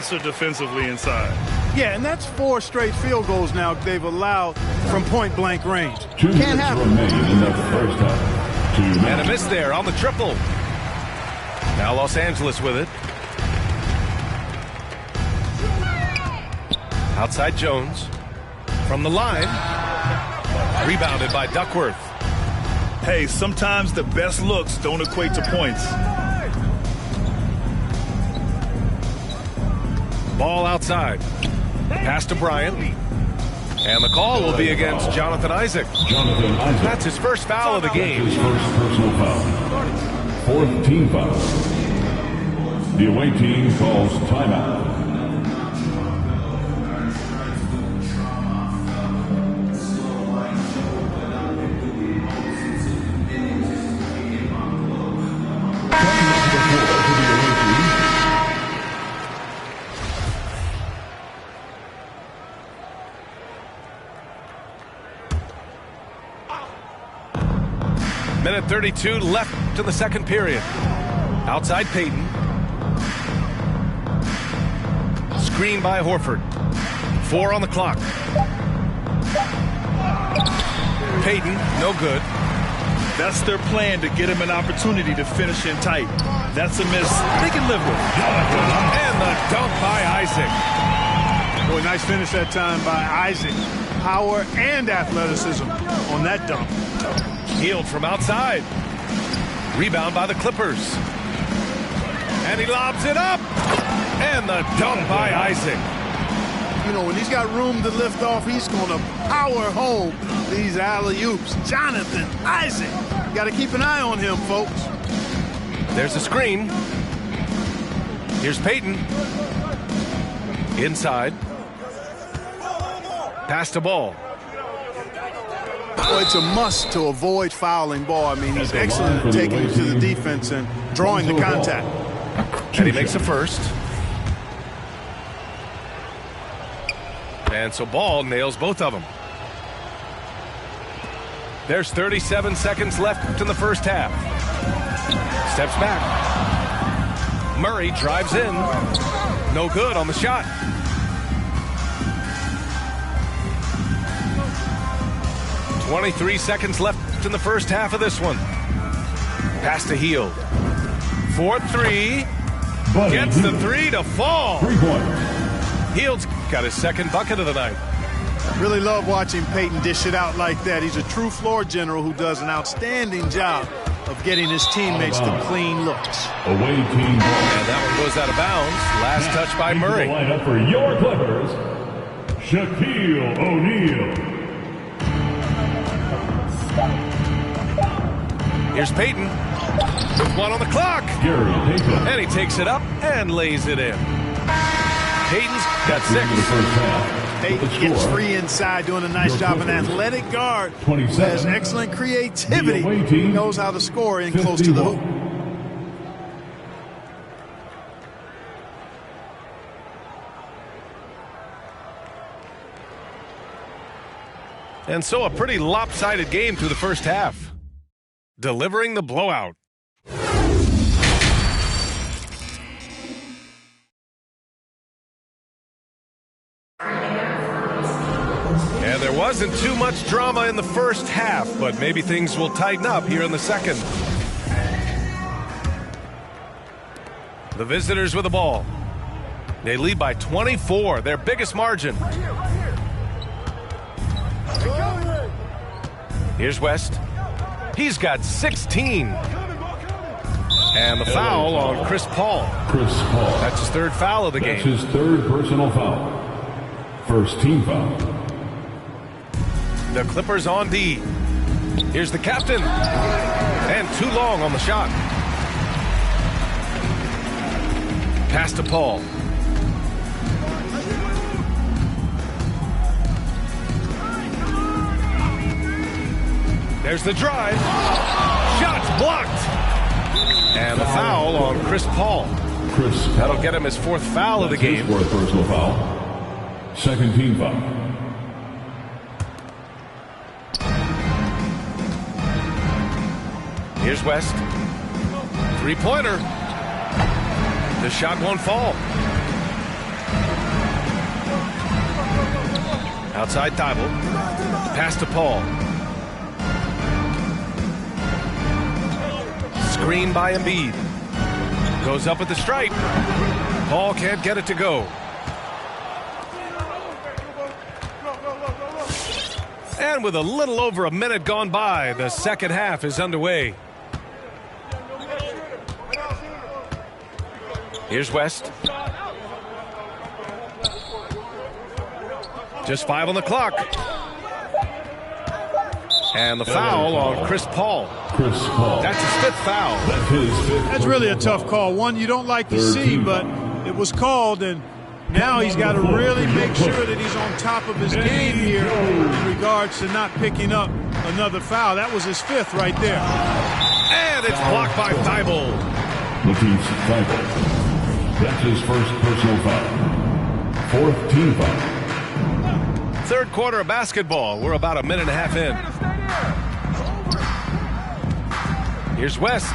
aggressor defensively inside. Yeah, and that's 4 straight field goals now they've allowed from point-blank range. 2 minutes remaining in the first half. 2 minutes. And a miss there on the triple. Now Los Angeles with it. Outside Jones. From the line. Rebounded by Duckworth. Hey, sometimes the best looks don't equate to points. Ball outside. Pass to Bryant. And the call will be against Jonathan Isaac. Jonathan Isaac. That's his first foul of the game. His first personal foul. 4th team foul. The away team calls timeout. Minute 32 left to the second period. Outside Payton. Screen by Horford. 4 on the clock. Payton, no good. That's their plan, to get him an opportunity to finish in tight. That's a miss they can live with. And the dunk by Isaac. Boy, nice finish that time by Isaac. Power and athleticism on that dunk. Healed from outside. Rebound by the Clippers. And he lobs it up. And the dunk by Isaac. You know, when he's got room to lift off, he's going to power home these alley-oops. Jonathan Isaac. Got to keep an eye on him, folks. There's a screen. Here's Payton. Inside. Pass to Ball. Well, it's a must to avoid fouling Ball. I mean, he's excellent at taking it to the defense and drawing the contact. And he makes a first. And so Ball nails both of them. There's 37 seconds left in the first half. Steps back. Murray drives in. No good on the shot. .23 seconds left in the first half of this one. Pass to Hield. 4-3. Gets the 3 to fall. 3 points. Hield's got his second bucket of the night. Really love watching Payton dish it out like that. He's a true floor general who does an outstanding job of getting his teammates the clean looks. Away team ball. And that one goes out of bounds. Last touch by Murray. Line up for your Clippers, Shaquille O'Neal. Here's Payton with 1 on the clock. Gary Payton. And he takes it up and lays it in. Payton's got 6. Payton gets free inside, doing a nice job. An athletic guard who has excellent creativity. He knows how to score in close to the hoop. And so a pretty lopsided game through the first half. Delivering the blowout. And there wasn't too much drama in the first half, but maybe things will tighten up here in the second. The visitors with the ball. They lead by 24, their biggest margin. Here's West. He's got 16. And the foul on Chris Paul. Chris Paul. That's his 3rd foul of the game. That's his 3rd personal foul. First team foul. The Clippers on D. Here's the captain. And too long on the shot. Pass to Paul. There's the drive. Shots blocked. And the foul on Chris Paul. That'll get him his 4th foul of the game. His 4th personal foul. 2nd team foul. Here's West. 3-pointer. The shot won't fall. Outside Thibault. Pass to Paul. Screen by Embiid. Goes up at the stripe. Paul can't get it to go. And with a little over a minute gone by, the second half is underway. Here's West. Just 5 on the clock. And the foul on Chris Paul. That's his 5th foul. That's really a tough call. One you don't like to see, but it was called, and now he's got to really make sure that he's on top of his game here in regards to not picking up another foul. That was his 5th right there. And it's blocked by Thibault. Matisse Thybulle. That's his first personal foul. 4th team foul. Third quarter of basketball. We're about a minute and a half in. Here's West.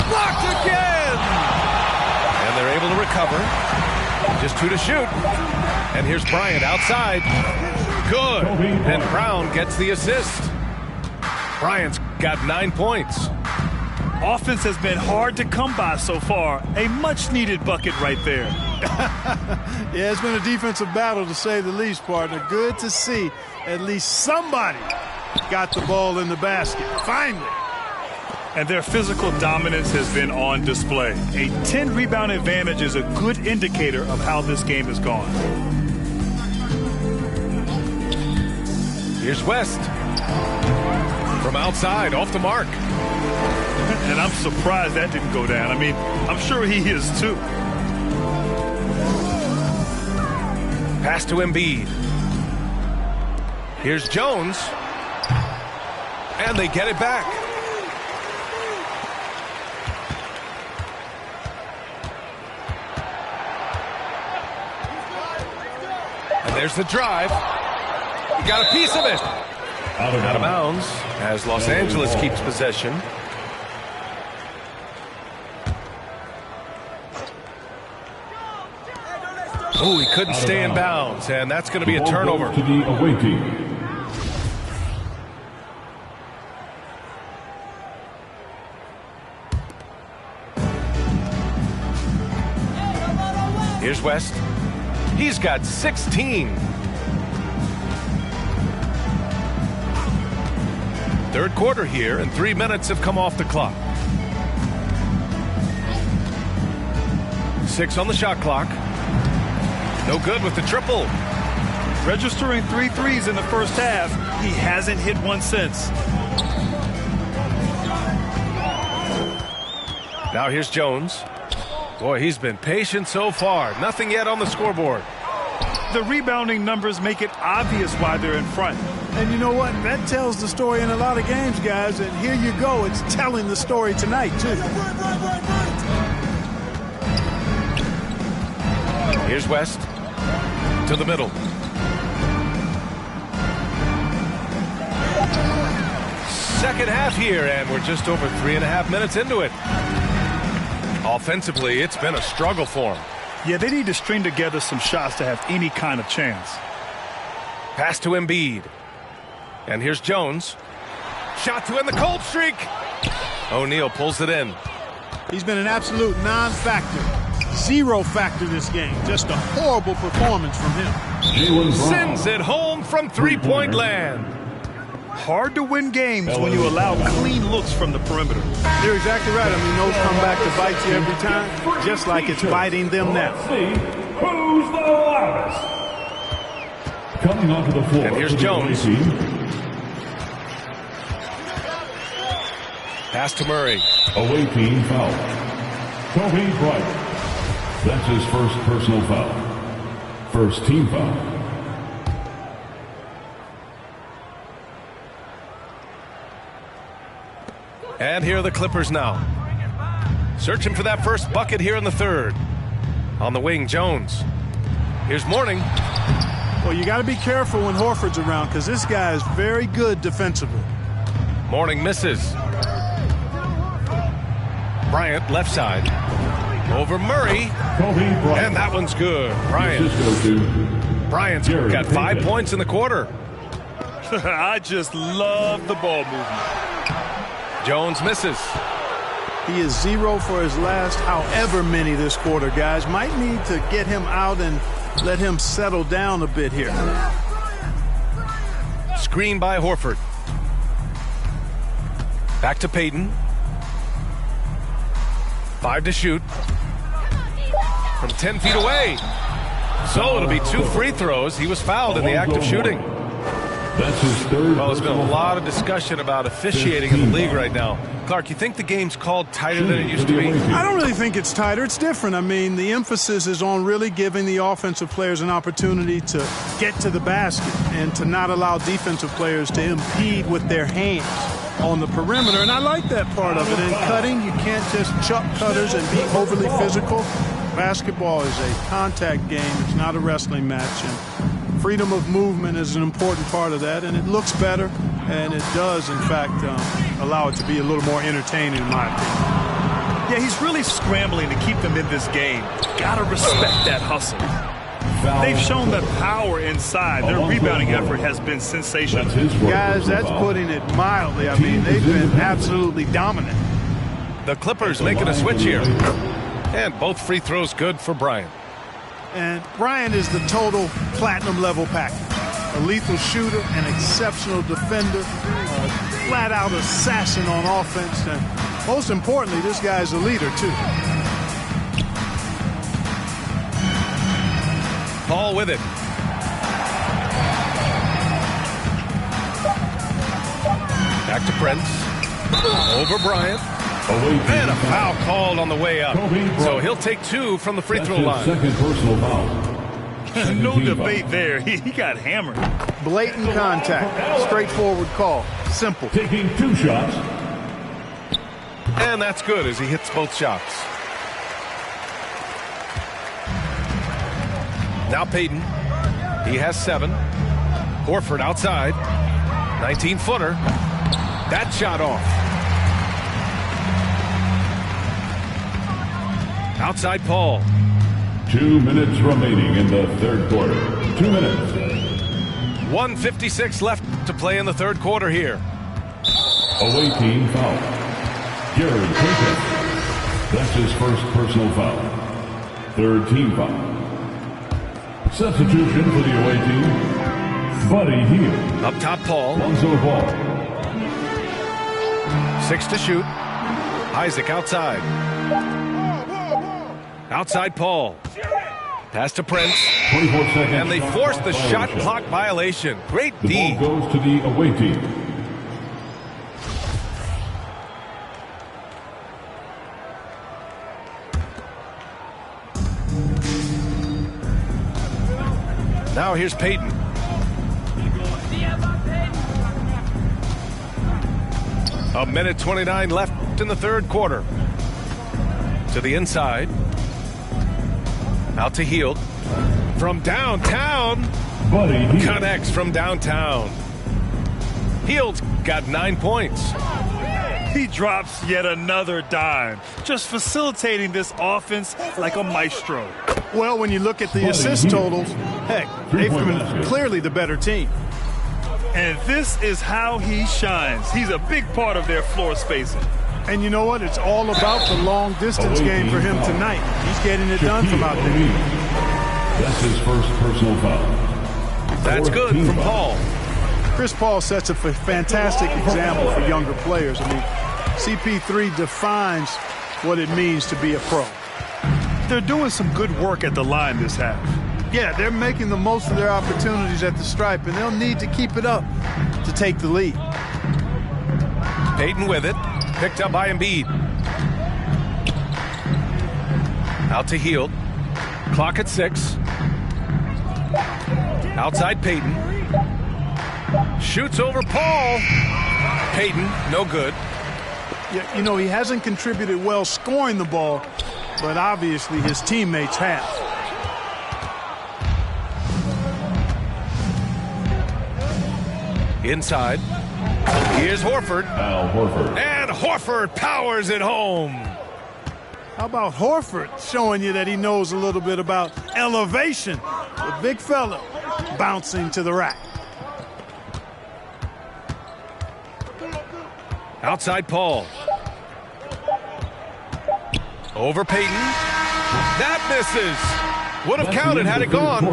Blocked again! And they're able to recover. Just 2 to shoot. And here's Bryant outside. Good. And Brown gets the assist. Bryant's got 9 points. Offense has been hard to come by so far. A much-needed bucket right there. Yeah, it's been a defensive battle, to say the least, partner. Good to see at least somebody got the ball in the basket. Finally. And their physical dominance has been on display. A 10-rebound advantage is a good indicator of how this game has gone. Here's West. From outside, off the mark. And I'm surprised that didn't go down. I mean, I'm sure he is too. Pass to Embiid. Here's Jones. And they get it back. And there's the drive. He got a piece of it. Out of bounds as Los Angeles keeps possession. Oh, he couldn't stay in bounds, and that's going to be a turnover. To the away team. Here's West. He's got 16. Third quarter here, and 3 minutes have come off the clock. 6 on the shot clock. No good with the triple. Registering 3 threes in the first half. He hasn't hit one since. Now here's Jones. Boy, he's been patient so far. Nothing yet on the scoreboard. The rebounding numbers make it obvious why they're in front. And you know what? That tells the story in a lot of games, guys. And here you go. It's telling the story tonight, too. Here's West. To the middle. Second half here, and we're just over 3.5 minutes into it. Offensively, it's been a struggle for them. Yeah, they need to string together some shots to have any kind of chance. Pass to Embiid. And here's Jones. Shot to end the cold streak. O'Neal pulls it in. He's been an absolute non-factor. 0 factor this game. Just a horrible performance from him. Sends it home from three-point land. Hard to win games when you allow clean looks from the perimeter. You're exactly right. I mean, those come back to bite you every time, just like it's biting them now. Who's the loudest? Coming onto the floor. And here's Jones. Pass to Murray. Away team foul. Kobe Bryant. That's his first personal foul. First team foul. And here are the Clippers now. Searching for that first bucket here in the third. On the wing, Jones. Here's Mourning. Well, you got to be careful when Horford's around because this guy is very good defensively. Mourning misses. Bryant left side. Over Murray. Kobe Bryant. And that one's good. Bryant. Bryant's got 5 points in the quarter. I just love the ball movement. Jones misses. He is 0 for his last however many this quarter, guys. Might need to get him out and let him settle down a bit here. Screen by Horford. Back to Payton. 5 to shoot. From 10 feet away. So it'll be 2 free throws. He was fouled in the act of shooting. That's his third. Well, there's been a lot of discussion about officiating in the league right now. Clark, you think the game's called tighter than it used to be? I don't really think it's tighter. It's different. I mean, the emphasis is on really giving the offensive players an opportunity to get to the basket and to not allow defensive players to impede with their hands on the perimeter. And I like that part of it. In cutting, you can't just chuck cutters and be overly physical. Basketball is a contact game. It's not a wrestling match. And freedom of movement is an important part of that. And it looks better. And it does, in fact, allow it to be a little more entertaining, in my opinion. Yeah, he's really scrambling to keep them in this game. Gotta respect that hustle. They've shown that power inside. Their rebounding effort has been sensational. Guys, that's putting it mildly. I mean, they've been absolutely dominant. The Clippers making a switch here. And both free throws good for Bryant. And Bryant is the total platinum level package. A lethal shooter, an exceptional defender, a flat-out assassin on offense, and most importantly, this guy's a leader, too. Paul with it. Back to Prince. Over Bryant. And a foul called on the way up. So he'll take 2 from the free throw line. Second personal foul. No debate there. He got hammered. Blatant contact. Straightforward call. Simple. Taking 2 shots. And that's good as he hits both shots. Now Payton. He has 7. Horford outside. 19-footer. That shot off. Outside Paul. 2 minutes remaining in the third quarter. 2 minutes. 1:56 left to play in the third quarter here. Away team foul. Gary Payton. That's his first personal foul. Third team foul. Substitution for the away team. Buddy Hield. Up top Paul. Lonzo Ball. 6 to shoot. Isaac outside. Outside Paul. Pass to Prince. 24 seconds. And they force the shot clock violation. Great The D. ball goes to the away team. Now here's Payton. A minute 29 left in the third quarter. To the inside. Out to Hield. From downtown. Buddy Hield. Connects from downtown. Hield's got 9 points. He drops yet another dime, just facilitating this offense like a maestro. Well, when you look at the assist totals, heck, they've been clearly the better team. And this is how he shines. He's a big part of their floor spacing. And you know what? It's all about the long-distance game for him tonight. He's getting it done from out there. That's his first personal foul. That's good from Paul. Chris Paul sets a fantastic example for younger players. I mean, CP3 defines what it means to be a pro. They're doing some good work at the line this half. Yeah, they're making the most of their opportunities at the stripe, and they'll need to keep it up to take the lead. Payton with it. Picked up by Embiid. Out to Hield. Clock at 6. Outside Payton. Shoots over Paul. Payton, no good. Yeah, you know, he hasn't contributed well scoring the ball, but obviously his teammates have. Inside. Here's Horford. Al Horford. And Horford powers it home. How about Horford showing you that he knows a little bit about elevation? The big fella bouncing to the rack. Outside Paul. Over Payton. That misses. Would have counted had it gone.